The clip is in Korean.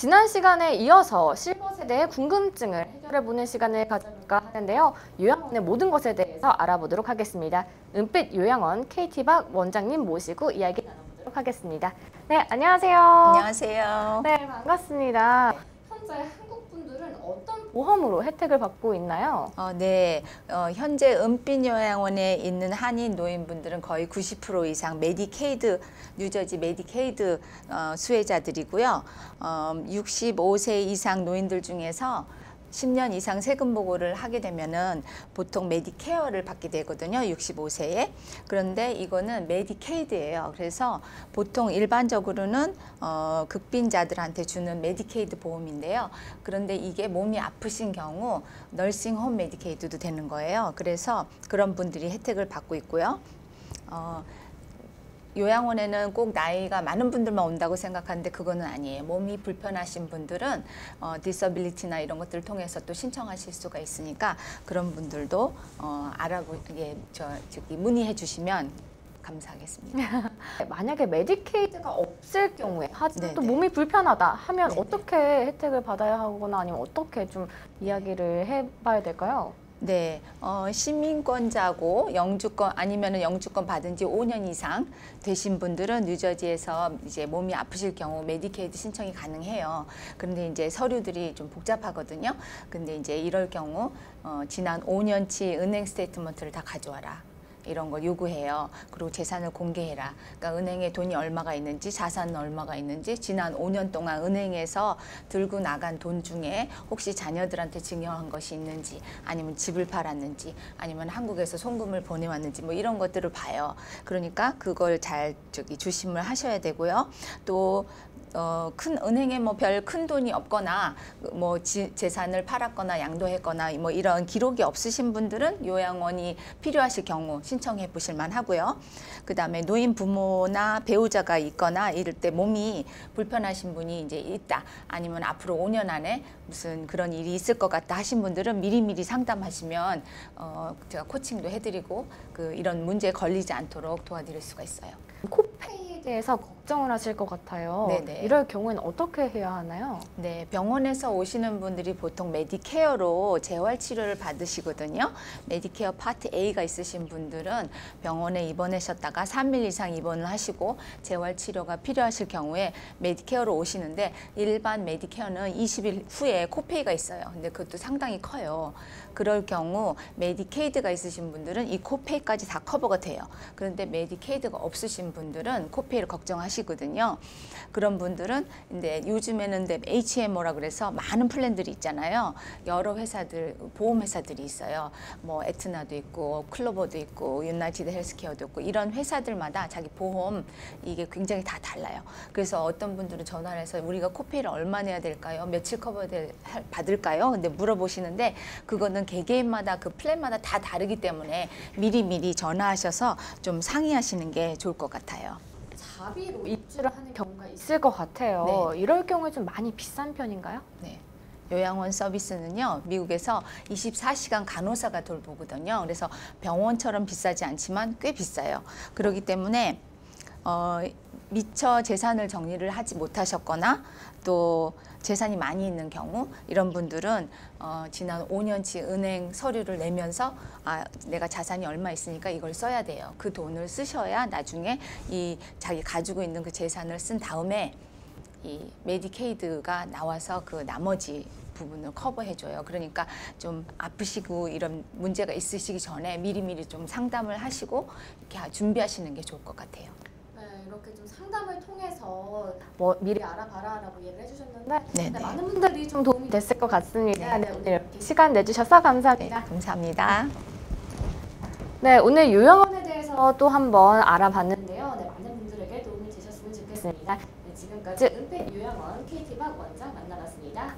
지난 시간에 이어서 실버 세대의 궁금증을 해결해보는 시간을 가져볼까 하는데요. 요양원의 모든 것에 대해서 알아보도록 하겠습니다. 은빛 요양원 KT박 원장님 모시고 이야기 나눠보도록 하겠습니다. 네, 안녕하세요. 안녕하세요. 네, 반갑습니다. 현재 한국 분들은 어떤 보험으로 혜택을 받고 있나요? 네, 현재 은빛 요양원에 있는 한인 노인분들은 거의 90% 이상 메디케이드, 뉴저지 메디케이드 수혜자들이고요. 65세 이상 노인들 중에서 10년 이상 세금 보고를 하게 되면은 보통 메디케어를 받게 되거든요. 65세에. 그런데 이거는 메디케이드예요. 그래서 보통 일반적으로는 극빈자들한테 주는 메디케이드 보험인데요. 그런데 이게 몸이 아프신 경우 너싱홈 메디케이드도 되는 거예요. 그래서 그런 분들이 혜택을 받고 있고요. 요양원에는 꼭 나이가 많은 분들만 온다고 생각하는데 그거는 아니에요. 몸이 불편하신 분들은 디서빌리티나 이런 것들을 통해서 또 신청하실 수가 있으니까 그런 분들도 문의해 주시면 감사하겠습니다. 만약에 메디케이드가 없을 경우에 하지만 또 네네. 몸이 불편하다 하면 네네. 어떻게 혜택을 받아야 하거나 아니면 어떻게 좀 이야기를 해봐야 될까요? 네, 시민권자고 영주권 아니면은 영주권 받은 지 5년 이상 되신 분들은 뉴저지에서 이제 몸이 아프실 경우 메디케이드 신청이 가능해요. 그런데 이제 서류들이 좀 복잡하거든요. 근데 이제 이럴 경우 지난 5년치 은행 스테이트먼트를 다 가져와라. 이런 걸 요구해요. 그리고 재산을 공개해라. 그러니까 은행에 돈이 얼마가 있는지, 자산은 얼마가 있는지, 지난 5년 동안 은행에서 들고 나간 돈 중에 혹시 자녀들한테 증여한 것이 있는지, 아니면 집을 팔았는지, 아니면 한국에서 송금을 보내왔는지, 뭐 이런 것들을 봐요. 그러니까 그걸 잘 주심을 하셔야 되고요. 또 큰 은행에 뭐 별 큰 돈이 없거나 뭐 재산을 팔았거나 양도했거나 뭐 이런 기록이 없으신 분들은 요양원이 필요하실 경우 신청해 보실 만하고요. 그다음에 노인 부모나 배우자가 있거나 이럴 때 몸이 불편하신 분이 이제 있다. 아니면 앞으로 5년 안에 무슨 그런 일이 있을 것 같다 하신 분들은 미리미리 상담하시면 제가 코칭도 해드리고 이런 문제에 걸리지 않도록 도와드릴 수가 있어요. 코페이에 대해서 걱정을 하실 것 같아요. 네네. 이럴 경우에는 어떻게 해야 하나요? 네, 병원에서 오시는 분들이 보통 메디케어로 재활치료를 받으시거든요. 메디케어 파트 A가 있으신 분들은 병원에 입원하셨다가 3일 이상 입원을 하시고 재활치료가 필요하실 경우에 메디케어로 오시는데 일반 메디케어는 20일 후에 코페이가 있어요. 근데 그것도 상당히 커요. 그럴 경우 메디케이드가 있으신 분들은 이 코페이까지 다 커버가 돼요. 그런데 메디케이드가 없으신 분들은 코페이를 걱정하시거든요. 그런 분들은 근데 요즘에는 HMO라 그래서 많은 플랜들이 있잖아요. 여러 회사들, 보험 회사들이 있어요. 뭐 에트나도 있고 클로버도 있고 유나이티드 헬스케어도 있고 이런 회사들마다 자기 보험 이게 굉장히 다 달라요. 그래서 어떤 분들은 전화를 해서 우리가 코페이를 얼마 내야 될까요? 며칠 커버 받을까요? 근데 물어보시는데 그거는 개개인마다 그 플랜마다 다 다르기 때문에 미리미리 전화하셔서 좀 상의하시는 게 좋을 것 같아요. 자비로 입주를 하는 경우가 있을 것 같아요. 네. 이럴 경우에 좀 많이 비싼 편인가요? 네. 요양원 서비스는요, 미국에서 24시간 간호사가 돌보거든요. 그래서 병원처럼 비싸지 않지만 꽤 비싸요. 그렇기 때문에 미처 재산을 정리를 하지 못하셨거나 또 재산이 많이 있는 경우 이런 분들은 지난 5년치 은행 서류를 내면서 내가 자산이 얼마 있으니까 이걸 써야 돼요. 그 돈을 쓰셔야 나중에 이 자기 가지고 있는 그 재산을 쓴 다음에 이 메디케이드가 나와서 그 나머지 부분을 커버해줘요. 그러니까 좀 아프시고 이런 문제가 있으시기 전에 미리미리 좀 상담을 하시고 이렇게 준비하시는 게 좋을 것 같아요. 네, 이렇게 좀 상담을 통해서 뭐 미리 알아봐라라고 얘기를 해주셨는데 네, 많은 분들이 좀 도움이 됐을 것 같습니다. 네, 오늘 이렇게 시간 내주셔서 감사합니다. 네, 감사합니다. 네, 오늘 요양원에 대해서 또 한번 알아봤는데요. 네, 많은 분들에게 도움이 되셨으면 좋겠습니다. 네, 지금까지 은빛 요양원 KT박 원장 만나봤습니다.